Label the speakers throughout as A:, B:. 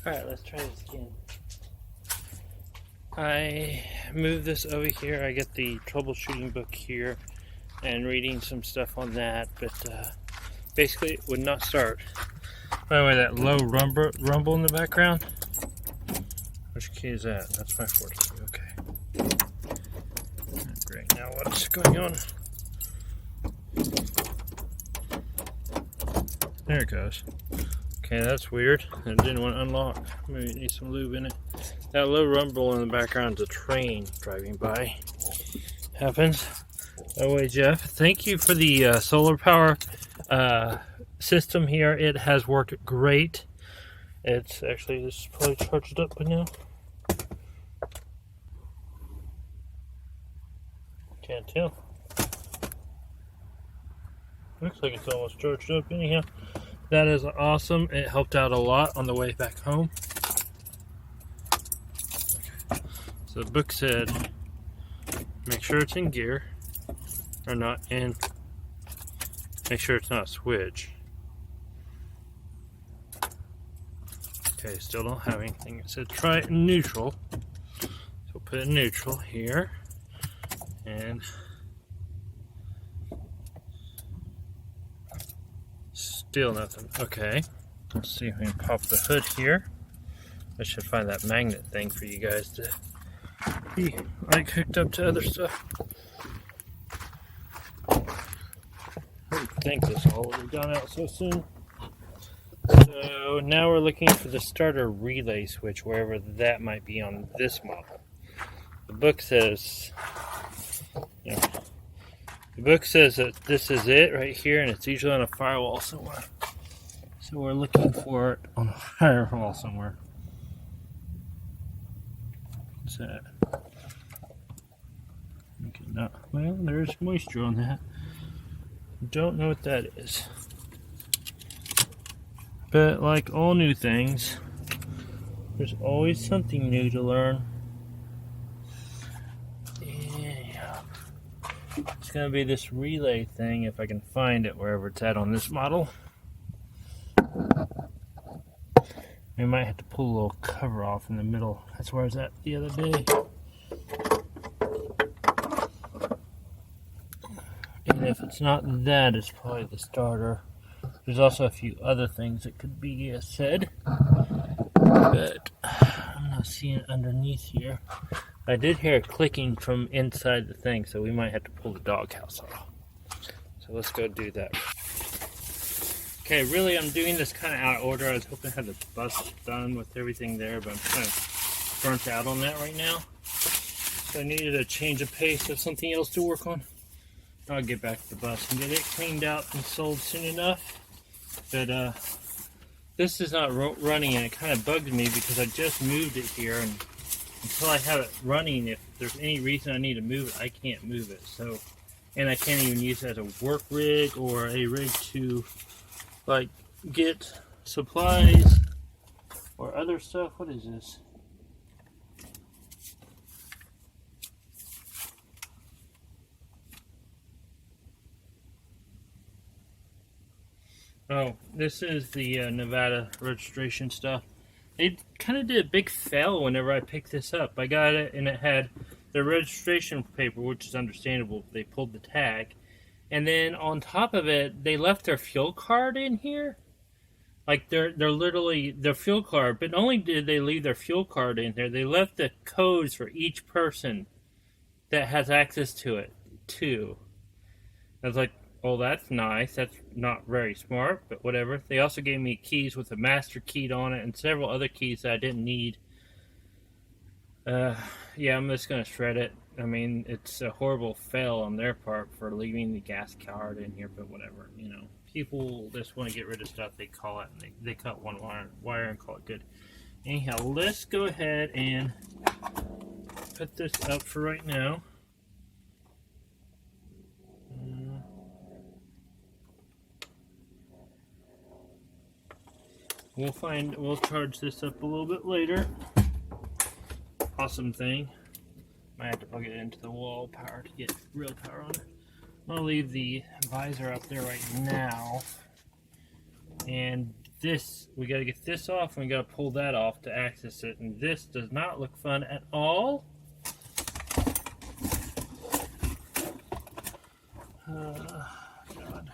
A: Alright, let's try this again. I moved this over here. I get the troubleshooting book here and reading some stuff on that, but basically it would not start. By the way, that low rumble in the background, which key is that? That's my fourth key, okay. Great, now what's going on? There it goes. Okay, that's weird. It didn't want to unlock. Maybe it needs some lube in it. That low rumble in the background is a train driving by. Happens. By the way, Jeff, thank you for the solar power system here. It has worked great. It's actually, this is probably charged up by now. Can't tell. Looks like it's almost charged up anyhow. That is awesome. It helped out a lot on the way back home. Okay. So the book said, make sure it's in gear, or not in, make sure it's not a switch. Okay, still don't have anything. It said try it in neutral. So we'll put it in neutral here. And still nothing. Okay, let's see if we can pop the hood here. I should find that magnet thing for you guys to be like hooked up to other stuff. I didn't think this all would have gone out so soon. So now we're looking for the starter relay switch, wherever that might be on this model. The book says, the book says that this is it right here, and it's usually on a firewall somewhere. So we're looking for it on a firewall somewhere. What's that? Okay, no. Well, there's moisture on that. Don't know what that is. But like all new things, there's always something new to learn. It's going to be this relay thing, if I can find it wherever it's at on this model. We might have to pull a little cover off in the middle. That's where I was at the other day. And if it's not that, it's probably the starter. There's also a few other things that could be said, but I'm not seeing it underneath here. I did hear it clicking from inside the thing, so we might have to pull the doghouse off. So let's go do that. Okay, really I'm doing this kind of out of order. I was hoping to have the bus done with everything there, but I'm kind of burnt out on that right now. So I needed a change of pace of something else to work on. I'll get back to the bus and get it cleaned out and sold soon enough. But this is not running, and it kind of bugs me because I just moved it here, and until I have it running, if there's any reason I need to move it, I can't move it. So, and I can't even use it as a work rig or a rig to like get supplies or other stuff. What is this? Oh, this is the Nevada registration stuff. They kind of did a big fail whenever I picked this up. I got it and it had the registration paper, which is understandable. They pulled the tag. And then on top of it, they left their fuel card in here. Like they're literally their fuel card. But not only did they leave their fuel card in there, they left the codes for each person that has access to it too. I was like, oh, that's nice. That's not very smart, but whatever. They also gave me keys with a master key on it and several other keys that I didn't need. Yeah, I'm just going to shred it. I mean, it's a horrible fail on their part for leaving the gas card in here, but whatever. You know, people just want to get rid of stuff. They call it, and they cut one wire and call it good. Anyhow, let's go ahead and put this up for right now. We'll charge this up a little bit later. Awesome thing. Might have to plug it into the wall power to get real power on it. I'm gonna leave the visor up there right now and this, we got to get this off, and we got to pull that off to access it, and this does not look fun at all. God.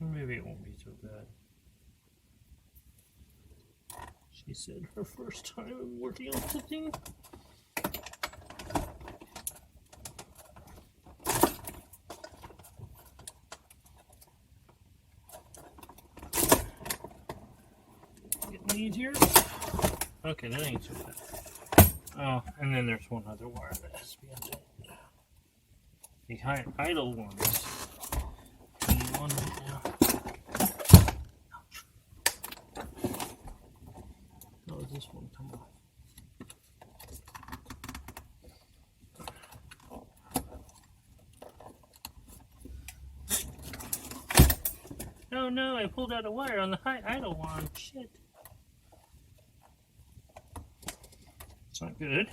A: Maybe it won't be so bad. She said her first time working on something. Getting easier. Okay, that ain't so bad. Oh, and then there's one other wire that has to be undone. The high idle ones. One right now. How does this one come off? Oh no, I pulled out a wire on the high idle one. Shit. It's not good.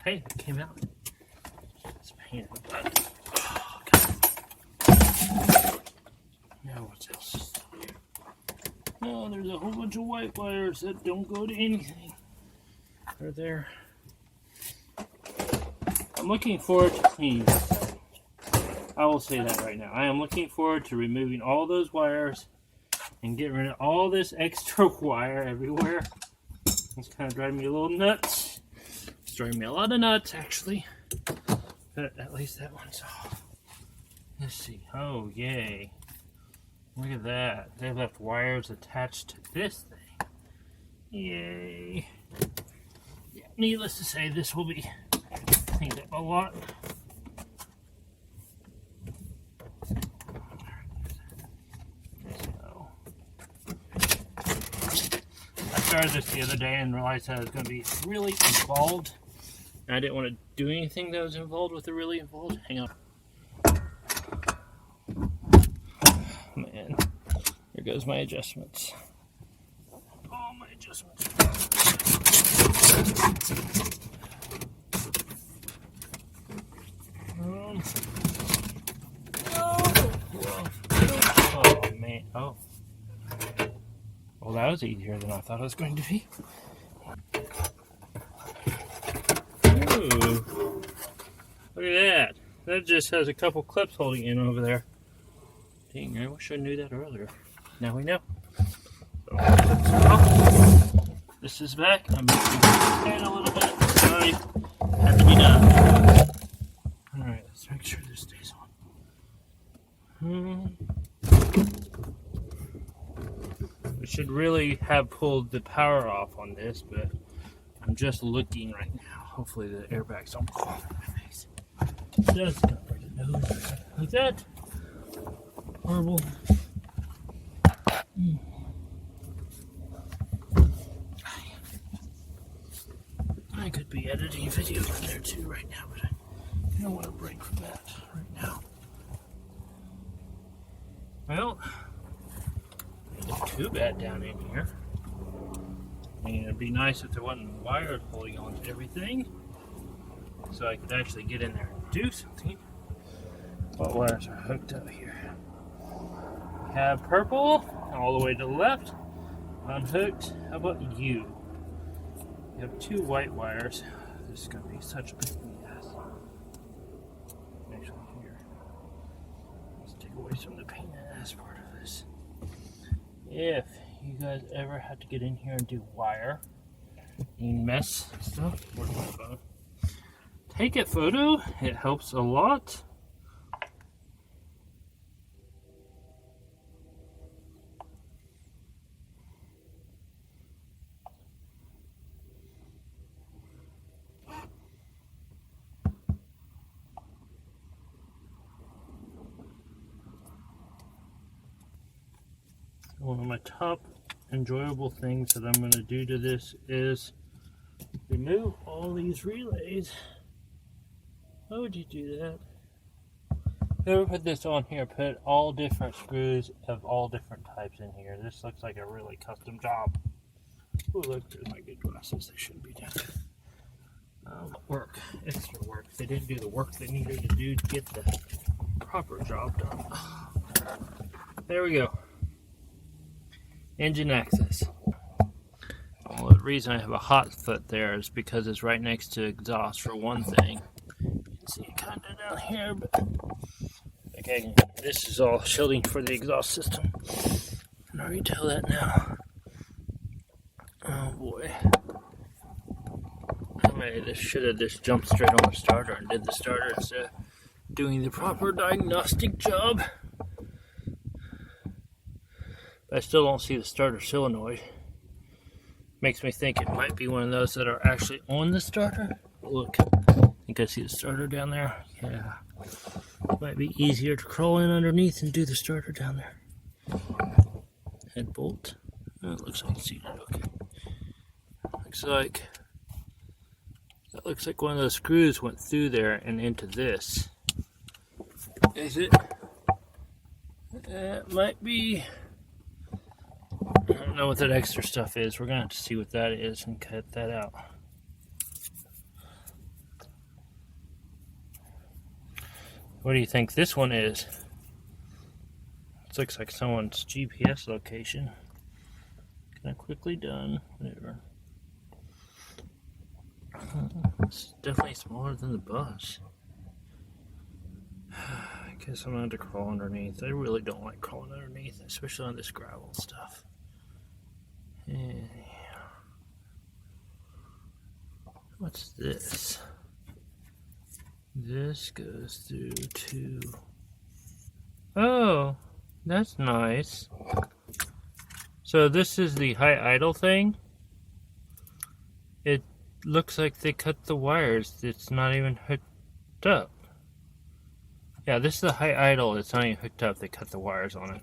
A: Hey, it came out. It's a pain in the butt. Oh, God. Now what else is here? Oh, there's a whole bunch of white wires that don't go to anything. They're there. I'm looking forward to cleaning this up. I will say that right now. I am looking forward to removing all those wires and getting rid of all this extra wire everywhere. It's kind of driving me a little nuts. It's driving me a lot of nuts, actually. But at least that one's off. Let's see. Oh, yay. Look at that. They left wires attached to this thing. Yay. Yeah, needless to say, this will be cleaned up a lot. So, I started this the other day and realized that it was going to be really involved. And I didn't want to do anything that was involved with the really involved. Hang on. Man, there goes my adjustments. Oh, my adjustments. Oh, man. Oh. Well, that was easier than I thought it was going to be. Ooh. Look at that. That just has a couple clips holding in over there. Dang, I wish I knew that earlier. Now we know. So, this is back. I'm moving the pan a little bit. Sorry. Had to be done. Alright, let's make sure this stays on. We should really have pulled the power off on this, but I'm just looking right now. Hopefully the airbags don't fall on my face. Just cover the nose like that. Horrible. I could be editing videos in there too right now, but I don't want to break from that right now. Well, it's too bad down in here. I mean, it'd be nice if there wasn't wires holding on to everything, so I could actually get in there and do something. What wires are hooked up here? We have purple all the way to the left, unhooked. How about you? You have two white wires. This is going to be such a pain in the ass. Actually, here. Let's take away some of the pain in the ass part of this. If you guys ever have to get in here and do wire and mess stuff, where's my phone? Take a photo. It helps a lot. One of my top enjoyable things that I'm going to do to this is remove all these relays. Why would you do that? Whoever put this on here put all different screws of all different types in here. This looks like a really custom job. Oh, look, there's my good glasses. They shouldn't be down. Work, extra work. They didn't do the work they needed to do to get the proper job done. There we go. Engine access. Well, the reason I have a hot foot there is because it's right next to exhaust for one thing. You can see it kind of down here, but okay, this is all shielding for the exhaust system. I can already tell that now. Oh boy. This should have just jumped straight on the starter and did the starter instead of doing the proper diagnostic job. But I still don't see the starter solenoid. Makes me think it might be one of those that are actually on the starter. Look, I think I see the starter down there. Yeah. Might be easier to crawl in underneath and do the starter down there. Head bolt. Oh, it looks like it's seated. Okay. That looks like one of those screws went through there and into this. Is it? It might be. I don't know what that extra stuff is. We're going to have to see what that is and cut that out. What do you think this one is? This looks like someone's GPS location. Kind of quickly done. Whatever. It's definitely smaller than the bus. I guess I'm going to have to crawl underneath. I really don't like crawling underneath, especially on this gravel stuff. Yeah. What's this? This goes through to... Oh, that's nice. So this is the high idle thing. It looks like they cut the wires. It's not even hooked up. Yeah, this is the high idle. It's not even hooked up. They cut the wires on it.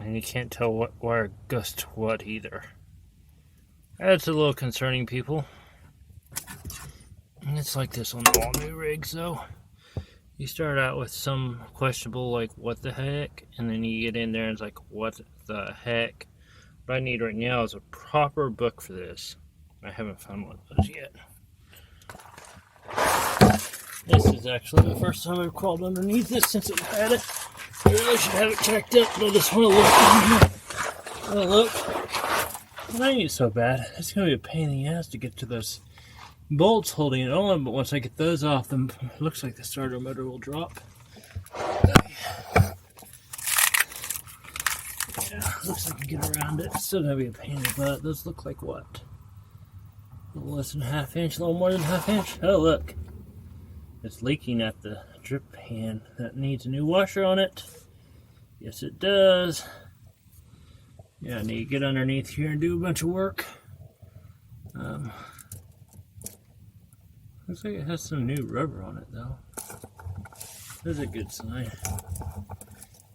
A: And you can't tell what wire goes to what either. That's a little concerning, people. And it's like this on all new rigs, though. You start out with some questionable, like, what the heck? And then you get in there and it's like, what the heck? What I need right now is a proper book for this. I haven't found one of those yet. This is actually the first time I've crawled underneath this since I've had it. I really should have it checked up, but I just want to look down here. Oh, look. It ain't so bad. It's going to be a pain in the ass to get to those bolts holding it on, but once I get those off, then it looks like the starter motor will drop. Yeah, looks like I can get around it. It's still going to be a pain in the butt. Those look like what? A little less than a ½ inch, a little more than a ½ inch. Oh, look. It's leaking at the drip pan. That needs a new washer on it. Yes, it does. Yeah, I need to get underneath here and do a bunch of work. Looks like it has some new rubber on it, though. That's a good sign.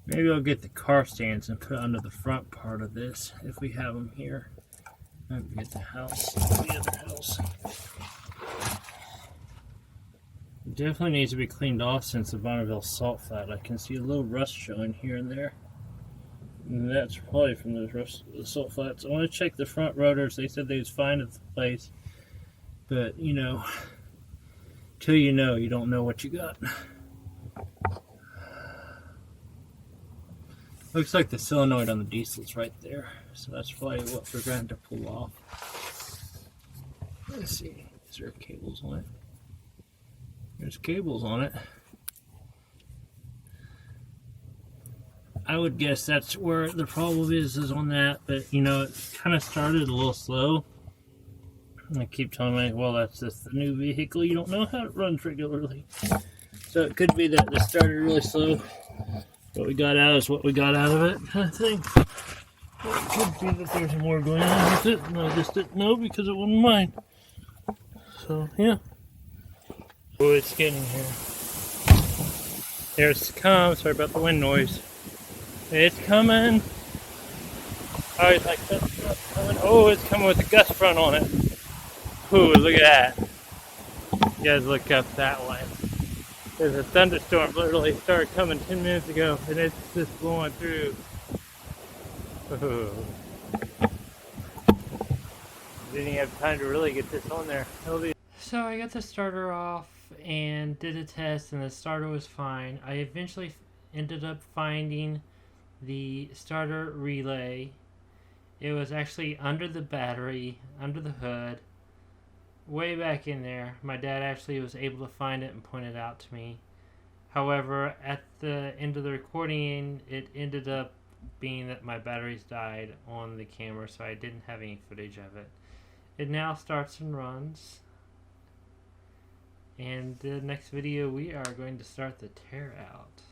A: Maybe I'll get the car stands and put it under the front part of this if we have them here. Maybe get the other house. It definitely needs to be cleaned off since the Bonneville salt flat. I can see a little rust showing here and there. And that's probably from the salt flats. I want to check the front rotors. They said they was fine at the place. But, you know, till you know, you don't know what you got. Looks like the solenoid on the diesel's right there. So that's probably what we're going to pull off. Let's see. Is there cables on it? There's cables on it. I would guess that's where the problem is on that, but you know, it kind of started a little slow. And I keep telling myself, well, that's just the new vehicle. You don't know how it runs regularly. So it could be that this started really slow. What we got out is what we got out of it, kind of thing. Or it could be that there's more going on with it, and I just didn't know because it wasn't mine. So, yeah. Oh, it's getting here. Here it's come. Sorry about the wind noise. It's coming. Oh, it's like that's coming. Oh, it's coming with a gust front on it. Ooh, look at that. You guys look up that way. There's a thunderstorm literally started coming 10 minutes ago, and it's just blowing through. Didn't even have time to really get this on there. So I got the starter off and did a test, and the starter was fine. I eventually ended up finding the starter relay. It was actually under the battery, under the hood, way back in there. My dad actually was able to find it and point it out to me. However, at the end of the recording, it ended up being that my batteries died on the camera, so I didn't have any footage of it. It now starts and runs. And the next video, we are going to start the tear out.